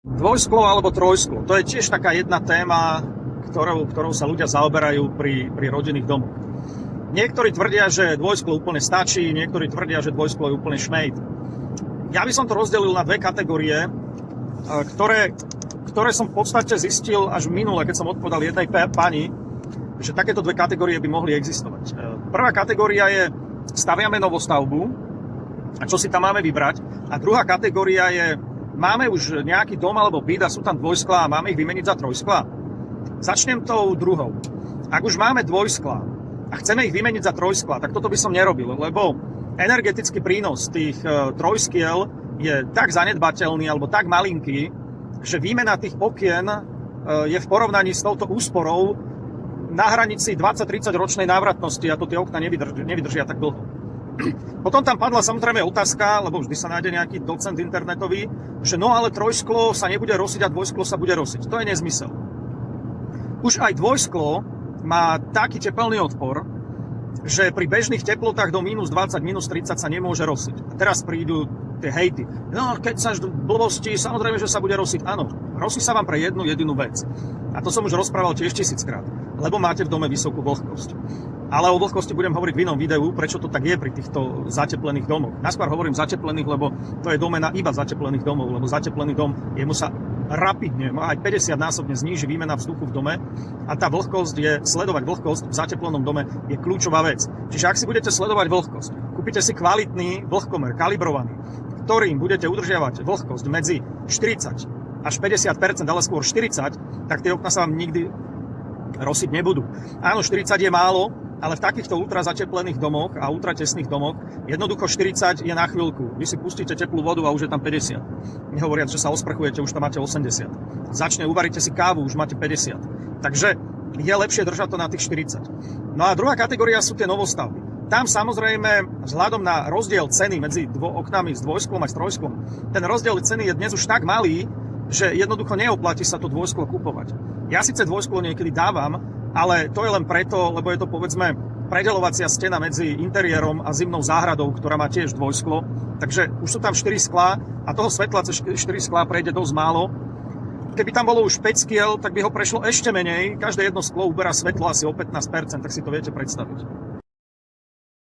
Dvojsklo alebo trojsklo, to je tiež taká jedna téma, ktorou sa ľudia zaoberajú pri rodinných domoch. Niektorí tvrdia, že dvojsklo úplne stačí, niektorí tvrdia, že dvojsklo je úplne šmejd. Ja by som to rozdelil na dve kategórie, ktoré som v podstate zistil až minule, keď som odpovedal jednej pani, že takéto dve kategórie by mohli existovať. Prvá kategória je, staviame novostavbu a čo si tam máme vybrať. A druhá kategória je, máme už nejaký dom alebo byt a sú tam dvojsklá a máme ich vymeniť za trojsklá. Začnem tou druhou. Ak už máme dvojsklá a chceme ich vymeniť za trojsklá, tak toto by som nerobil, lebo energetický prínos tých trojskiel je tak zanedbateľný alebo tak malinký, že výmena tých okien je v porovnaní s touto úsporou na hranici 20-30 ročnej návratnosti a to tie okna nevydržia tak dlho. Potom tam padla samozrejme otázka, lebo vždy sa nájde nejaký docent internetový, že no ale trojsklo sa nebude rosiť a dvojsklo sa bude rosiť. To je nezmysel. Už aj dvojsklo má taký tepelný odpor, že pri bežných teplotách do minus 20, minus 30 sa nemôže rosiť. A teraz prídu tie hejty. No, keď sa blbosti, samozrejme, že sa bude rosiť. Áno, rosí sa vám pre jednu jedinú vec. A to som už rozprával tiež 1000-krát. Lebo máte v dome vysokú vlhkosť. Ale o vlhkosti budem hovoriť v inom videu, prečo to tak je pri týchto zateplených domoch. Naskôr hovorím zateplených, lebo to je domena iba zateplených domov, lebo zateplený dom, jemu sa rapidne, aj 50-násobne zníži výmena vzduchu v dome a tá vlhkosť sledovať vlhkosť v zateplenom dome je kľúčová vec. Čiže ak si budete sledovať vlhkosť, kúpite si kvalitný vlhkomer, kalibrovaný, ktorým budete udržiavať vlhkosť medzi 40 až 50%, ale skôr 40, tak tie okna sa vám nikdy rosiť nebudú. Áno, 40 je málo, ale v takýchto ultrazateplených domoch a ultratesných domoch jednoducho 40 je na chvíľku. Vy si pustíte teplú vodu a už je tam 50. Nehovoriac, že sa osprchujete, už tam máte 80. Uvaríte si kávu, už máte 50. Takže je lepšie držať to na tých 40. No a druhá kategória sú tie novostavby. Tam samozrejme, vzhľadom na rozdiel ceny medzi oknami s dvojsklom a s trojsklom, ten rozdiel ceny je dnes už tak malý, že jednoducho neoplatí sa to dvojsklo kupovať. Ja síce dvojsklo niekedy dávam, ale to je len preto, lebo je to povedzme predeľovacia stena medzi interiérom a zimnou záhradou, ktorá má tiež dvojsklo. Takže už sú tam 4 sklá a toho svetla cez 4 sklá prejde dosť málo. Keby tam bolo už 5 skiel, tak by ho prešlo ešte menej. Každé jedno sklo uberá svetlo asi o 15%, tak si to viete predstaviť.